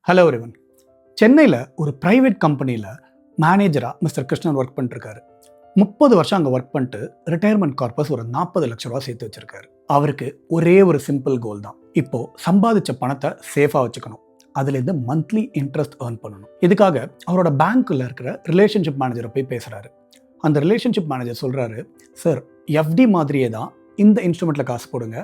Hello everyone. சென்னையில் ஒரு private கம்பெனியில் மேனேஜராக மிஸ்டர் கிருஷ்ணன் ஒர்க் பண்ணிட்டுருக்காரு. 30 வருஷம் அங்கே ஒர்க் பண்ணிட்டு ரிட்டையர்மெண்ட் கார்பஸ் ஒரு 40 லட்ச ரூபா சேர்த்து வச்சிருக்காரு. அவருக்கு ஒரே ஒரு சிம்பிள் கோல் தான். இப்போது சம்பாதிச்ச பணத்தை சேஃபாக வச்சுக்கணும், அதுலேருந்து மந்த்லி இன்ட்ரெஸ்ட் ஏர்ன் பண்ணணும். இதுக்காக அவரோட பேங்க்கில் இருக்கிற ரிலேஷன்ஷிப் மேனேஜரை போய் பேசுகிறாரு. அந்த ரிலேஷன்ஷிப் மேனேஜர் சொல்கிறாரு, சார் எஃப்டி மாதிரியே தான் இந்த இன்ஸ்ட்ருமெண்ட்டில் காசு போடுங்க,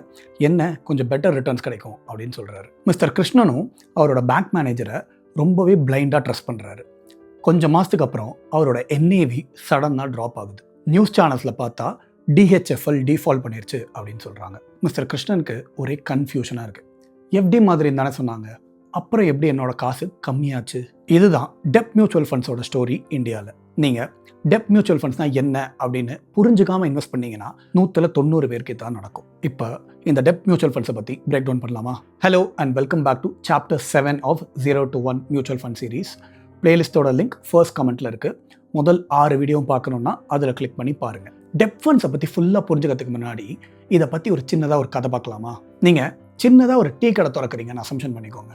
என்ன கொஞ்சம் பெட்டர் ரிட்டர்ன்ஸ் கிடைக்கும் அப்படின்னு சொல்கிறாரு. மிஸ்டர் கிருஷ்ணனும் அவரோட பேங்க் மேனேஜரை ரொம்பவே பிளைண்டாக ட்ரஸ்ட் பண்ணுறாரு. கொஞ்சம் மாதத்துக்கு அப்புறம் அவரோட என்ஏவி சடனாக ட்ராப் ஆகுது. நியூஸ் சேனல்ஸில் பார்த்தா டிஹெச்எஃப்எல் டிஃபால்ட் பண்ணிருச்சு அப்படின்னு சொல்கிறாங்க. மிஸ்டர் கிருஷ்ணனுக்கு ஒரே கன்ஃபியூஷனாக இருக்குது. எஃப்டி மாதிரி தானே சொன்னாங்க, அப்புறம் எப்படி என்னோட காசு கம்மியாச்சு? இதுதான் டெப்ட் மியூச்சுவல் ஃபண்ட்ஸோட ஸ்டோரி இந்தியாவில். நீங்கள் டெப்ட் மியூச்சுவல் ஃபண்ட்ஸ்னால் என்ன அப்படின்னு புரிஞ்சுக்காமல் இன்வெஸ்ட் பண்ணிங்கன்னா 190 பேருக்கு தான் நடக்கும். இப்போ இந்த டெப்ட் மியூச்சுவல் ஃபண்ட்ஸை பற்றி பிரேக் டவுன் பண்ணலாமா? Hello and welcome back to chapter 7 of 0 to 1 mutual fund series. பிளேலிஸ்ட்டோட லிங்க் ஃபர்ஸ்ட் கமெண்ட்டில் இருக்குது. முதல் 6 வீடியோவும் பார்க்கணுன்னா அதில் கிளிக் பண்ணி பாருங்கள். டெப்ட் ஃபண்ட்ஸை பற்றி ஃபுல்லாக புரிஞ்சுக்கிறதுக்கு முன்னாடி இதை பற்றி ஒரு சின்னதாக ஒரு கதை பார்க்கலாமா? நீங்கள் சின்னதாக ஒரு டீ கடை திறக்கிறீங்கன்னு அசம்ஷன் பண்ணிக்கோங்க.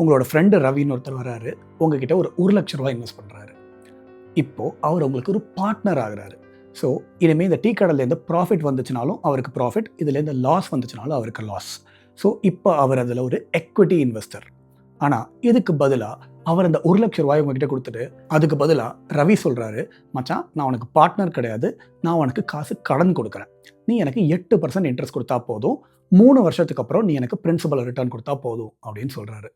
உங்களோட ஃப்ரெண்டு ரவின்னு ஒருத்தர் வராரு, உங்ககிட்ட ஒரு 1 லட்ச ரூபா இன்வெஸ்ட் பண்ணுறாரு. இப்போது அவர் உங்களுக்கு ஒரு பார்ட்னர் ஆகிறாரு. ஸோ இனிமேல் இந்த டீ கடையிலேருந்து ப்ராஃபிட் வந்துச்சுனாலும் அவருக்கு ப்ராஃபிட், இதுலேருந்து லாஸ் வந்துச்சுனாலும் அவருக்கு லாஸ். ஸோ இப்போ அவர் அதில் ஒரு எக்விட்டி இன்வெஸ்டர். ஆனால் இதுக்கு பதிலாக அவர் அந்த 1 லட்ச ரூபாய் உங்ககிட்ட கொடுத்துட்டு அதுக்கு பதிலாக ரவி சொல்கிறாரு, மச்சான் நான் உனக்கு பார்ட்னர் கிடையாது, நான் உனக்கு காசு கடன் கொடுக்குறேன், நீ எனக்கு 8% இன்ட்ரெஸ்ட் கொடுத்தா போதும், 3 வருஷத்துக்கு அப்புறம் நீ எனக்கு பிரின்சிபல் ரிட்டர்ன் கொடுத்தா போதும் அப்படின்னு சொல்கிறாரு.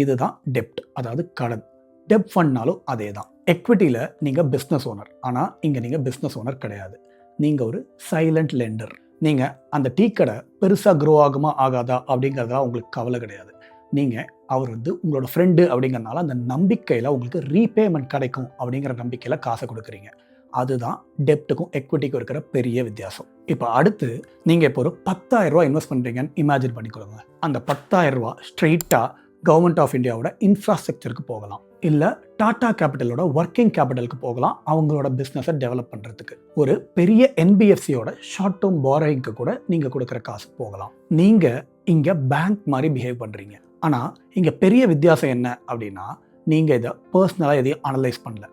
இதுதான் டெப்ட், அதாவது கடன். டெப்ட் ஃபண்ட்னாலும் அதே தான். எக்விட்டியில் நீங்கள் பிஸ்னஸ் ஓனர், ஆனால் இங்கே நீங்கள் பிஸ்னஸ் ஓனர் கிடையாது, நீங்கள் ஒரு சைலண்ட் லெண்டர். நீங்கள் அந்த டீ கடை பெருசாக க்ரோ ஆகுமா ஆகாதா அப்படிங்கிறதெல்லாம் உங்களுக்கு கவலை கிடையாது. நீங்கள் அவர் உங்களோட ஃப்ரெண்டு அப்படிங்கிறதுனால அந்த நம்பிக்கையில் உங்களுக்கு ரீபேமெண்ட் கிடைக்கும் அப்படிங்கிற நம்பிக்கையில் காசை கொடுக்குறீங்க. அதுதான் டெப்ட்டுக்கும் எக்விட்டிக்கும் இருக்கிற பெரிய வித்தியாசம். இப்போ அடுத்து நீங்கள் இப்போ ஒரு 10,000 ரூபா இன்வெஸ்ட் பண்ணுறீங்கன்னு இமேஜின் பண்ணிக்கொள்ளுங்க. அந்த 10,000 ரூபா ஸ்ட்ரெயிட்டாக கவர்மெண்ட் ஆஃப் இந்தியாவோட இன்ஃப்ராஸ்ட்ரக்சருக்கு போகலாம், இல்லை டாடா கேபிட்டலோட ஒர்க்கிங் கேபிட்டலுக்கு போகலாம், அவங்களோட பிஸ்னஸை டெவலப் பண்ணுறதுக்கு. ஒரு பெரிய என்பிஎஃப்சியோட ஷார்ட் டேர்ம் பாரோயிங்க்கு கூட நீங்கள் கொடுக்குற காசு போகலாம். நீங்கள் இங்கே பேங்க் மாதிரி பிஹேவ் பண்ணுறீங்க. ஆனால் இங்கே பெரிய வித்தியாசம் என்ன அப்படின்னா, நீங்கள் இதை பர்சனலாக எதையும் அனலைஸ் பண்ணல.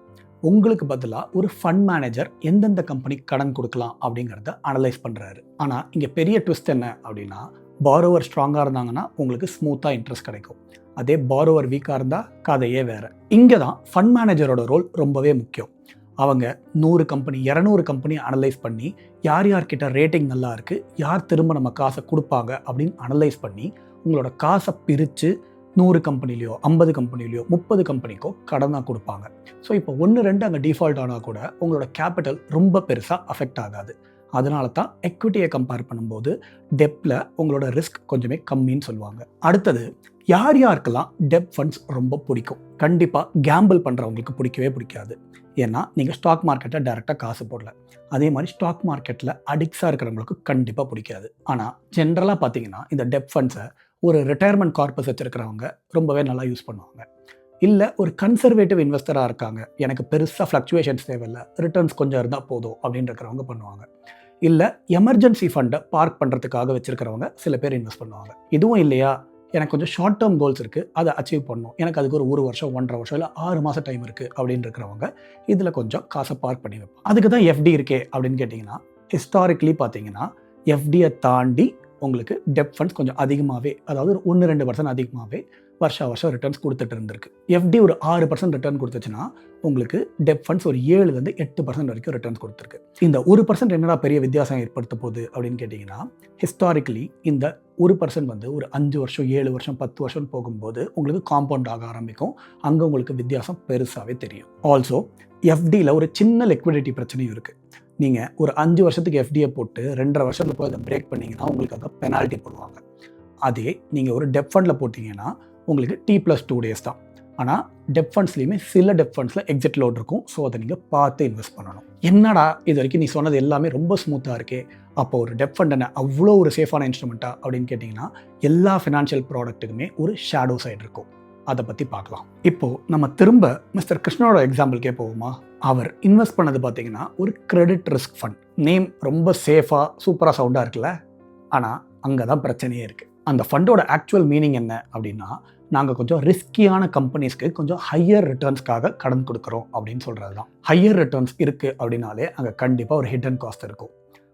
உங்களுக்கு பதிலாக ஒரு ஃபண்ட் மேனேஜர் எந்தெந்த கம்பெனி கடன் கொடுக்கலாம் அப்படிங்கிறத அனலைஸ் பண்ணுறாரு. ஆனால் இங்கே பெரிய ட்விஸ்ட் என்ன அப்படின்னா, பாரோவர் ஸ்ட்ராங்காக இருந்தாங்கன்னா உங்களுக்கு ஸ்மூத்தாக இன்ட்ரெஸ்ட் கிடைக்கும், அதே பாரோவர் வீக்காக இருந்தால் கதையே வேறு. இங்கே தான் ஃபண்ட் மேனேஜரோட ரோல் ரொம்பவே முக்கியம். அவங்க 100 கம்பெனி 200 கம்பெனி அனலைஸ் பண்ணி யார் யார்கிட்ட ரேட்டிங் நல்லா இருக்குது, யார் திரும்ப நம்ம காசை கொடுப்பாங்க அப்படின்னு அனலைஸ் பண்ணி உங்களோட காசை பிரித்து 100 கம்பெனிலையோ 50 கம்பெனிலையோ 30 கம்பெனிக்கோ கடனாக கொடுப்பாங்க. ஸோ இப்போ 1-2 அங்கே டிஃபால்ட் ஆனால் கூட உங்களோட கேபிட்டல் ரொம்ப பெருசாக அஃபெக்ட் ஆகாது. அதனால தான் எக்விட்டியை கம்பேர் பண்ணும்போது டெப்டில் உங்களோட ரிஸ்க் கொஞ்சமே கம்மின்னு சொல்லுவாங்க. அடுத்தது, யார் யாருக்கெல்லாம் டெப்ட் ஃபண்ட்ஸ் ரொம்ப பிடிக்கும்? கண்டிப்பாக கேம்பிள் பண்ணுறவங்களுக்கு பிடிக்கவே பிடிக்காது. ஏன்னா நீங்கள் ஸ்டாக் மார்க்கெட்டில் டைரெக்டாக காசு போடல. அதே மாதிரி ஸ்டாக் மார்க்கெட்டில் அடிக்ஸாக இருக்கிறவங்களுக்கு கண்டிப்பாக பிடிக்காது. ஆனால் ஜென்ரலாக பார்த்தீங்கன்னா இந்த டெப்ட் ஃபண்ட்ஸை ஒரு ரிட்டையர்மெண்ட் கார்பஸ் வச்சுருக்கிறவங்க ரொம்பவே நல்லா யூஸ் பண்ணுவாங்க. இல்லை ஒரு கன்சர்வேட்டிவ் இன்வெஸ்டராக இருக்காங்க, எனக்கு பெருசாக ஃப்ளக்சுவேஷன்ஸ் தேவையில்லை, ரிட்டர்ன்ஸ் கொஞ்சம் இருந்தால் போதும் அப்படின்னு இருக்கிறவங்க பண்ணுவாங்க. இல்லை எமர்ஜென்சி ஃபண்டை பார்க் பண்ணுறதுக்காக வச்சுருக்கிறவங்க சில பேர் இன்வெஸ்ட் பண்ணுவாங்க. இதுவும் இல்லையா, எனக்கு கொஞ்சம் ஷார்ட் டேர்ம் கோல்ஸ் இருக்குது, அதை அச்சீவ் பண்ணணும், எனக்கு அதுக்கு ஒரு 1 வருஷம் 1.5 வருஷம் இல்லை 6 மாதம் டைம் இருக்குது அப்படின்னு இருக்கிறவங்க இதில் கொஞ்சம் காசை பார்க் பண்ணி வைப்பாங்க. அதுக்கு தான் எஃப்டி இருக்கே அப்படின்னு கேட்டிங்கன்னா, ஹிஸ்டாரிக்கலி பார்த்தீங்கன்னா எஃப்டியை தாண்டி உங்களுக்கு டெப்ட் ஃபண்ட்ஸ் கொஞ்சம் அதிகமாகவே, அதாவது ஒரு 1-2% அதிகமாகவே வருஷம் ரிட்டர்ன்ஸ் கொடுத்துட்டு இருந்திருக்கு. எஃப்டி ஒரு 6% ரிட்டர்ன் கொடுத்துச்சுன்னா உங்களுக்கு டெப்ட் ஃபண்ட்ஸ் ஒரு 7-8% வரைக்கும் ரிட்டர்ன்ஸ் கொடுத்துருக்கு. இந்த 1% என்னடா பெரிய வித்தியாசம் ஏற்படுத்த போகுது அப்படின்னு கேட்டிங்கன்னா, ஹிஸ்டாரிக்கலி இந்த 1% ஒரு 5 வருஷம் 7 வருஷம் 10 வருஷம் போகும்போது உங்களுக்கு காம்பவுண்ட் ஆக ஆரம்பிக்கும். அங்கே உங்களுக்கு வித்தியாசம் பெருசாகவே தெரியும். ஆல்சோ எஃப்டியில் ஒரு சின்ன லிக்விடிட்டி பிரச்சனையும் இருக்குது. நீங்கள் ஒரு 5 வருஷத்துக்கு எஃப்டியை போட்டு 2.5 வருஷத்தில் போய் அதை பிரேக் பண்ணிங்கன்னா உங்களுக்கு அங்கே பெனால்ட்டி போடுவாங்க. அதே நீங்கள் ஒரு டெப்ட் ஃபண்டில் போட்டிங்கன்னா உங்களுக்கு T+2 days தான். ஆனால் டெப்ட் ஃபண்ட்ஸ்லேயுமே சில டெப்ட் ஃபண்ட்ஸில் எக்ஸிட் லோட் இருக்கும். ஸோ அதை நீங்கள் பார்த்து இன்வெஸ்ட் பண்ணணும். என்னடா இது வரைக்கும் நீ சொன்னது எல்லாமே ரொம்ப ஸ்மூத்தாக இருக்கே, அப்போ ஒரு டெப்ட் ஃபண்ட் என்ன அவ்வளோ ஒரு சேஃபான இன்ஸ்ட்ருமெண்ட்டா அப்படின்னு கேட்டிங்கன்னா, எல்லா ஃபினான்ஷியல் ப்ராடக்ட்டுக்குமே ஒரு ஷேடோ சைடு இருக்கும். அதை பற்றி பார்க்கலாம். இப்போது நம்ம திரும்ப மிஸ்டர் கிருஷ்ணனோட எக்ஸாம்பிள்கே போவோமா? அவர் இன்வெஸ்ட் பண்ணது பார்த்தீங்கன்னா ஒரு கிரெடிட் ரிஸ்க் ஃபண்ட். நேம் ரொம்ப சேஃபாக சூப்பராக சவுண்டாக இருக்குல்ல, ஆனால் அங்கே தான் பிரச்சனையே இருக்குது. அந்த ஃபண்டோட ஆக்சுவல் மீனிங் என்ன அப்படின்னா, நாங்கள் கொஞ்சம் ரிஸ்கியான கம்பெனிஸ்க்கு கொஞ்சம் ஹையர் ரிட்டர்ன்ஸ்க்காக கடன் கொடுக்குறோம் அப்படின்னு சொல்கிறது தான். ஹையர் ரிட்டர்ன்ஸ் இருக்குது அப்படின்னாலே அங்கே கண்டிப்பாக ஒரு ஹிடன் காஸ்ட் இருக்கும்.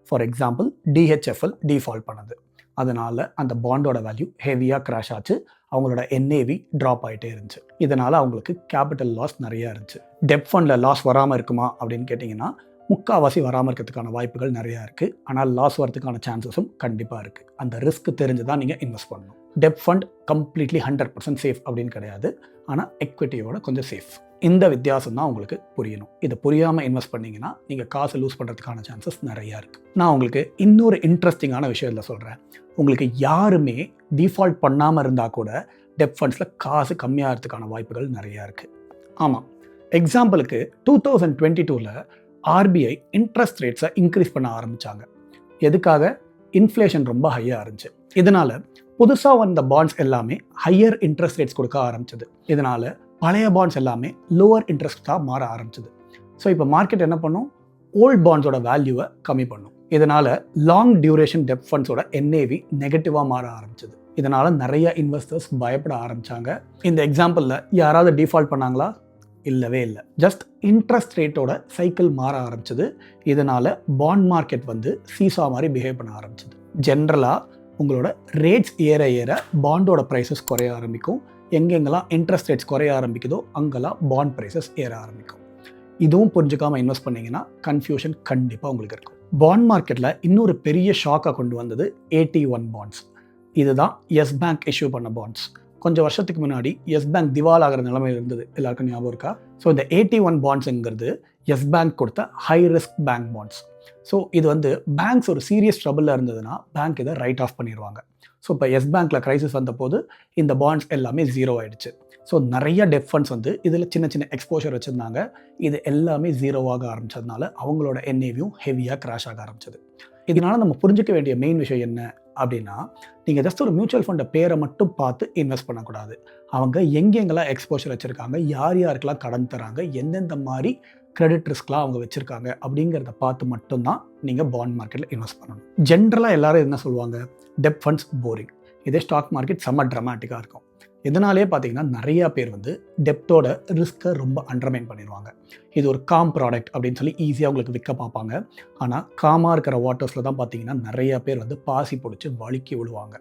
ஃபார் எக்ஸாம்பிள் டிஹெச்எஃப்எல் டிஃபால்ட் பண்ணுது, அதனால் அந்த பாண்டோட வேல்யூ ஹெவியாக கிராஷ் ஆச்சு, அவங்களோட என்ஏவி ட்ராப் ஆகிட்டே இருந்துச்சு. இதனால் அவங்களுக்கு கேபிட்டல் லாஸ் நிறையா இருந்துச்சு. டெப் ஃபண்டில் லாஸ் வராமல் இருக்குமா அப்படின்னு கேட்டிங்கன்னா முக்கால்வாசி வராமல் இருக்கிறதுக்கான வாய்ப்புகள் நிறையா இருக்குது. ஆனால் லாஸ் வரதுக்கான சான்சஸும் கண்டிப்பாக இருக்குது. அந்த ரிஸ்க் தெரிஞ்சு தான் நீங்கள் இன்வெஸ்ட் பண்ணணும். டெப் ஃபண்ட் கம்ப்ளீட்லி 100% சேஃப் அப்படின்னு கிடையாது, ஆனால் எக்விட்டியோட கொஞ்சம் சேஃப். இந்த வித்தியாசம் தான் உங்களுக்கு புரியணும். இதை புரியாமல் இன்வெஸ்ட் பண்ணிங்கன்னா நீங்கள் காசு லூஸ் பண்ணுறதுக்கான சான்சஸ் நிறையா இருக்குது. நான் உங்களுக்கு இன்னொரு இன்ட்ரெஸ்டிங்கான விஷயத்தில் சொல்கிறேன். உங்களுக்கு யாருமே டிஃபால்ட் பண்ணாமல் இருந்தால் கூட டெப் ஃபண்ட்ஸில் காசு கம்மியாகிறதுக்கான வாய்ப்புகள் நிறையா இருக்குது. ஆமாம், எக்ஸாம்பிளுக்கு 2022 ஆர்பிஐ இன்ட்ரெஸ்ட் ரேட்ஸை இன்க்ரீஸ் பண்ண ஆரம்பித்தாங்க. எதுக்காக? இன்ஃப்ளேஷன் ரொம்ப ஹையாக இருந்துச்சு. இதனால் புதுசாக வந்த பாண்ட்ஸ் எல்லாமே ஹையர் இன்ட்ரெஸ்ட் ரேட்ஸ் கொடுக்க ஆரம்பிச்சது. இதனால் பழைய பாண்ட்ஸ் எல்லாமே லோவர் இன்ட்ரெஸ்ட்டாக மாற ஆரம்பிச்சது. ஸோ இப்போ மார்க்கெட் என்ன பண்ணும்? ஓல்ட் பாண்ட்ஸோட வேல்யூவை கம்மி பண்ணும். இதனால் லாங் டியூரேஷன் டெப் ஃபண்ட்ஸோட என்ஏவி நெகட்டிவாக மாற ஆரம்பிச்சது. இதனால் நிறைய இன்வெஸ்டர்ஸ் பயப்பட ஆரம்பித்தாங்க. இந்த எக்ஸாம்பிளில் யாராவது டிஃபால்ட் பண்ணாங்களா? இல்லவே இல்லை. ஜஸ்ட் இன்ட்ரெஸ்ட் ரேட்டோட சைக்கிள் மாற ஆரம்பிச்சது. இதனால் பாண்ட் மார்க்கெட் வந்து சீசா மாதிரி பிஹேவ் பண்ண ஆரம்பிச்சது. ஜென்ரலாக உங்களோட ரேட்ஸ் ஏற ஏற பாண்டோட ப்ரைஸஸ் குறைய ஆரம்பிக்கும். எங்கெங்கெல்லாம் இன்ட்ரெஸ்ட் ரேட்ஸ் குறைய ஆரம்பிக்குதோ அங்கெல்லாம் பாண்ட் ப்ரைஸஸ் ஏற ஆரம்பிக்கும். இதுவும் புரிஞ்சுக்காமல் இன்வெஸ்ட் பண்ணிங்கன்னா கன்ஃபியூஷன் கண்டிப்பாக உங்களுக்கு இருக்கும். பாண்ட் மார்க்கெட்டில் இன்னொரு பெரிய ஷாக்காக கொண்டு வந்தது AT1 பாண்ட்ஸ். இதுதான் எஸ் பேங்க் இஷ்யூ பண்ண பாண்ட்ஸ். கொஞ்சம் வருஷத்துக்கு முன்னாடி எஸ் பேங்க் திவால் ஆகிற நிலைமையில் இருந்தது, எல்லாருக்கும் ஞாபகம் இருக்கா? ஸோ இந்த AT1 பாண்ட்ஸுங்கிறது எஸ் பேங்க் கொடுத்த high risk bank bonds. So இது வந்து பேங்க்ஸ் ஒரு சீரியஸ் ட்ரபிளில் இருந்ததுன்னா பேங்க் இதை ரைட் ஆஃப் பண்ணிடுவாங்க. ஸோ இப்போ எஸ் பேங்க்கில் க்ரைசிஸ் வந்தபோது இந்த பாண்ட்ஸ் எல்லாமே ஜீரோ ஆகிடுச்சு. ஸோ நிறைய டெப் ஃபண்ட்ஸ் வந்து இதில் சின்ன சின்ன எக்ஸ்போஷர் வச்சுருந்தாங்க. இது எல்லாமே ஜீரோவாக ஆரம்பித்ததுனால அவங்களோட என்ஏவியும் ஹெவியாக கிராஷ் ஆக ஆரம்பிச்சது. இதனால் நம்ம புரிஞ்சிக்க வேண்டிய மெயின் விஷயம் என்ன அப்படின்னா, நீங்கள் ஜஸ்ட் ஒரு மியூச்சுவல் ஃபண்டை பேரை மட்டும் பார்த்து இன்வெஸ்ட் பண்ணக்கூடாது. அவங்க எங்கெங்கெல்லாம் எக்ஸ்போஷர் வச்சுருக்காங்க, யார் யாருக்கெல்லாம் கடன் தராங்க, எந்தெந்த மாதிரி கிரெடிட் ரிஸ்க்லாம் அவங்க வச்சுருக்காங்க அப்படிங்கிறத பார்த்து மட்டும்தான் நீங்கள் பாண்ட் மார்க்கெட்டில் இன்வெஸ்ட் பண்ணணும். ஜென்ரலாக எல்லாரும் என்ன சொல்லுவாங்க? Debt funds boring. இதே ஸ்டாக் மார்க்கெட் செம்ம ட்ராமேட்டிக்காக இருக்கும். இதனாலே பார்த்தீங்கன்னா நிறையா பேர் வந்து டெப்டோட ரிஸ்க்கை ரொம்ப அண்டர்மைன் பண்ணிடுவாங்க. இது ஒரு காம் ப்ராடக்ட் அப்படின்னு சொல்லி ஈஸியாக உங்களுக்கு விற்க பார்ப்பாங்க. ஆனால் காமாக இருக்கிற வாட்டர்ஸில் தான் பார்த்தீங்கன்னா நிறையா பேர் வந்து பாசி பிடிச்சி வழுக்கி விழுவாங்க.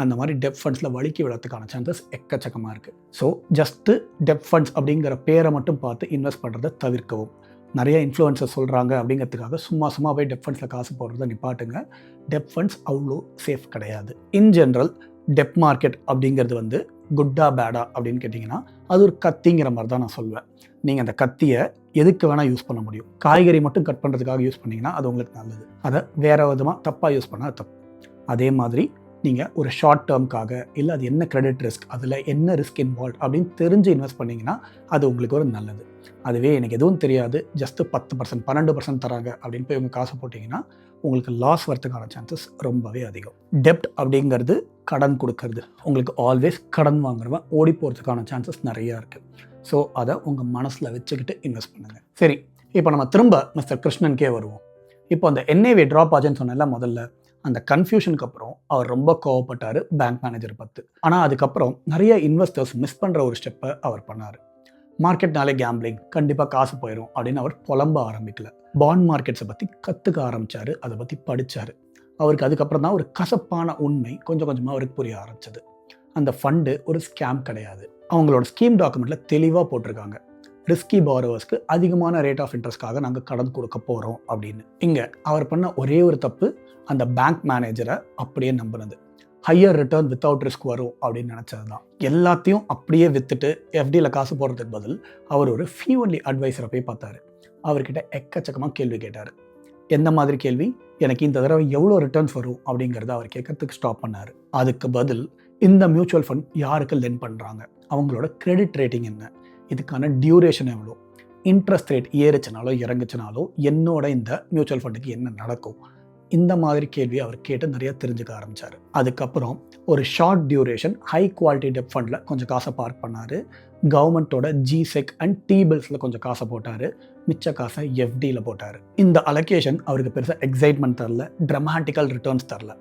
அந்த மாதிரி டெப் ஃபண்ட்ஸில் வழுக்கி விழறதுக்கான சான்சஸ் எக்கச்சக்கமாக இருக்குது. ஸோ ஜஸ்ட்டு டெப் ஃபண்ட்ஸ் அப்படிங்கிற பேரை மட்டும் பார்த்து இன்வெஸ்ட் பண்ணுறதை தவிர்க்கவும். நிறைய இன்ஃப்ளூயன்சர் சொல்கிறாங்க அப்படிங்கிறதுக்காக சும்மா போய் டெப் ஃபண்ட்ஸில் காசு போடுறத நிப்பாட்டுங்க. டெப் ஃபண்ட்ஸ் அவ்வளோ சேஃப் கிடையாது. இன் ஜென்ரல் டெப் மார்க்கெட் அப்படிங்கிறது வந்து குட்டா பேடா அப்படின்னு கேட்டிங்கன்னா அது ஒரு கத்திங்கிற மாதிரி தான் நான் சொல்வேன். நீங்கள் அந்த கத்தியை எதுக்கு வேணால் யூஸ் பண்ண முடியும். காய்கறி மட்டும் கட் பண்ணுறதுக்காக யூஸ் பண்ணிங்கன்னா அது உங்களுக்கு நல்லது. அதை வேறு விதமாக தப்பாக யூஸ் பண்ணால் தப்பு. அதே மாதிரி நீங்கள் ஒரு ஷார்ட் டேர்முக்காக இல்லை அது என்ன கிரெடிட் ரிஸ்க், அதில் என்ன ரிஸ்க் இன்வால்வ் அப்படின்னு தெரிஞ்சு இன்வெஸ்ட் பண்ணிங்கன்னா அது உங்களுக்கு ஒரு நல்லது. அதுவே எனக்கு எதுவும் தெரியாது, ஜஸ்ட்டு 10% 12% தராங்க அப்படின்னு போய் உங்கள் காசு போட்டிங்கன்னா உங்களுக்கு லாஸ் வரதுக்கான சான்சஸ் ரொம்பவே அதிகம். டெப்ட் அப்படிங்கிறது கடன் கொடுக்கறது. உங்களுக்கு ஆல்வேஸ் கடன் வாங்குறவன் ஓடி போகிறதுக்கான சான்சஸ் நிறையா இருக்குது. ஸோ அதை உங்கள் மனசில் வச்சுக்கிட்டு இன்வெஸ்ட் பண்ணுங்கள். சரி, இப்போ நம்ம திரும்ப மிஸ்டர் கிருஷ்ணனுக்கே வருவோம். இப்போ அந்த என்ஏவி ட்ராப் ஆச்சுன்னு சொன்னல முதல்ல, அந்த கன்ஃபியூஷனுக்கு அப்புறம் அவர் ரொம்ப கோவப்பட்டார் பேங்க் மேனேஜர் பார்த்து. ஆனால் அதுக்கப்புறம் நிறைய இன்வெஸ்டர்ஸ் மிஸ் பண்ணுற ஒரு ஸ்டெப்பை அவர் பண்ணார். மார்க்கெட்னாலே கேம்பிளிங், கண்டிப்பாக காசு போயிடும் அப்படின்னு அவர் புலம்ப ஆரம்பிக்கல. பாண்ட் மார்க்கெட்ஸை பற்றி கற்றுக்க ஆரம்பித்தார், அதை பற்றி படித்தார். அவருக்கு அதுக்கப்புறம் தான் ஒரு கசப்பான உண்மை கொஞ்சம் கொஞ்சமாக அவருக்கு புரிய ஆரம்பிச்சது. அந்த ஃபண்டு ஒரு ஸ்கேம் கிடையாது. அவங்களோட ஸ்கீம் டாக்குமெண்ட்டில் தெளிவாக போட்டிருக்காங்க, ரிஸ்கி பாரோவர்ஸ்க்கு அதிகமான ரேட் ஆஃப் இன்ட்ரெஸ்ட்காக நாங்கள் கடன் கொடுக்க போகிறோம் அப்படின்னு. இங்கே அவர் பண்ண ஒரே ஒரு தப்பு, அந்த பேங்க் மேனேஜரை அப்படியே நம்பினது. ஹையர் ரிட்டர்ன் வித்தவுட் ரிஸ்க் வரும் அப்படின்னு நினச்சது தான். எல்லாத்தையும் அப்படியே விற்றுட்டு எஃப்டியில் காசு போடுறதுக்கு பதில் அவர் ஒரு ஃபீ ஒன்லி அட்வைஸரை போய் பார்த்தாரு. அவர்கிட்ட எக்கச்சக்கமாக கேள்வி கேட்டார். எந்த மாதிரி கேள்வி? எனக்கு இந்த தடவை எவ்வளோ ரிட்டர்ன்ஸ் வரும் அப்படிங்கிறத அவர் கேட்கறதுக்கு ஸ்டாப் பண்ணார். அதுக்கு பதில் இந்த மியூச்சுவல் ஃபண்ட் யாருக்கு லெண்ட் பண்ணுறாங்க, அவங்களோட கிரெடிட் ரேட்டிங் என்ன, இதுக்கான டியூரேஷன் எவ்வளோ, இன்ட்ரெஸ்ட் ரேட் ஏறுச்சுனாலோ இறங்குச்சுனாலோ என்னோட இந்த மியூச்சுவல் ஃபண்டுக்கு என்ன நடக்கும், இந்த மாதிரி கேள்வி அவர் கேட்டு நிறைய தெரிஞ்சுக்க ஆரம்பித்தார். அதுக்கப்புறம் ஒரு short duration high quality debt ஃபண்டில் கொஞ்சம் காசை பார்க் பண்ணார். கவர்மெண்ட்டோட ஜிசெக் அண்ட் T-பில்ஸில் கொஞ்சம் காசை போட்டார். மிச்ச காசை எஃப்டியில் போட்டார். இந்த அலோகேஷன் அவருக்கு பெருசாக எக்ஸைட்மெண்ட் தரல, ட்ரமாட்டிக்கல் ரிட்டர்ன்ஸ் தரல.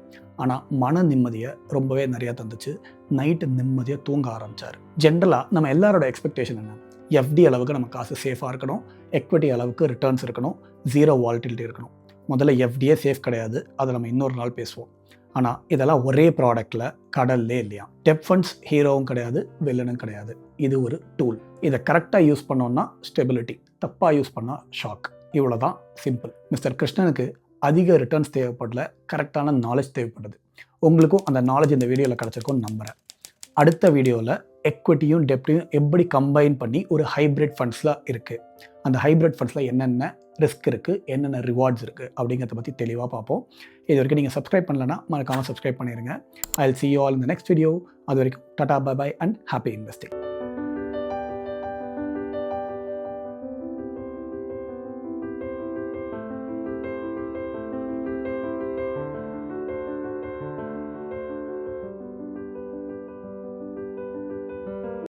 ஆனால் மன நிம்மதியை ரொம்பவே நிறையா தந்துச்சு. நைட்டு நிம்மதியாக தூங்க ஆரம்பித்தார். ஜென்ரலாக நம்ம எல்லாரோட எக்ஸ்பெக்டேஷன் என்ன? எஃப்டி அளவுக்கு நம்ம காசு சேஃபாக இருக்கணும், எக்விட்டி அளவுக்கு ரிட்டர்ன்ஸ் இருக்கணும், ஜீரோ வாலட்டிலிட்டி இருக்கணும். முதல்ல எஃப்டியே சேஃப் கிடையாது, அதை நம்ம இன்னொரு நாள் பேசுவோம். ஆனால் இதெல்லாம் ஒரே ப்ராடக்டில் கடல்லே இல்லையா. டெப் ஃபண்ட்ஸ் ஹீரோவும் கிடையாது, வில்லனும் கிடையாது. இது ஒரு டூல். இதை கரெக்டாக யூஸ் பண்ணோன்னா ஸ்டெபிலிட்டி, தப்பாக யூஸ் பண்ணால் ஷாக். இவ்வளோ தான் சிம்பிள். மிஸ்டர் கிருஷ்ணனுக்கு அதிக ரிட்டர்ன்ஸ் தேவைப்படல, கரெக்டான நாலேஜ் தேவைப்படுது. உங்களுக்கும் அந்த நாலேஜ் இந்த வீடியோவில் கிடச்சிருக்கும்னு நம்புகிறேன். அடுத்த வீடியோவில் எக்விட்டியும் டெப்டையும் எப்படி கம்பைன் பண்ணி ஒரு ஹைப்ரிட் ஃபண்ட்ஸில் இருக்குது, அந்த ஹைப்ரிட் ஃபண்ட்ஸில் என்னென்ன ரிஸ்க் இருக்குது, என்னென்ன ரிவார்ட்ஸ் இருக்குது அப்படிங்கிறத பற்றி தெளிவாக பார்ப்போம். இது வரைக்கும் நீங்கள் சப்ஸ்கிரைப் பண்ணலன்னா மறக்காமல் சப்ஸ்கிரைப் பண்ணிடுங்க. I will see you all in the next video. அது வரைக்கும் ta-ta, bye bye and happy investing.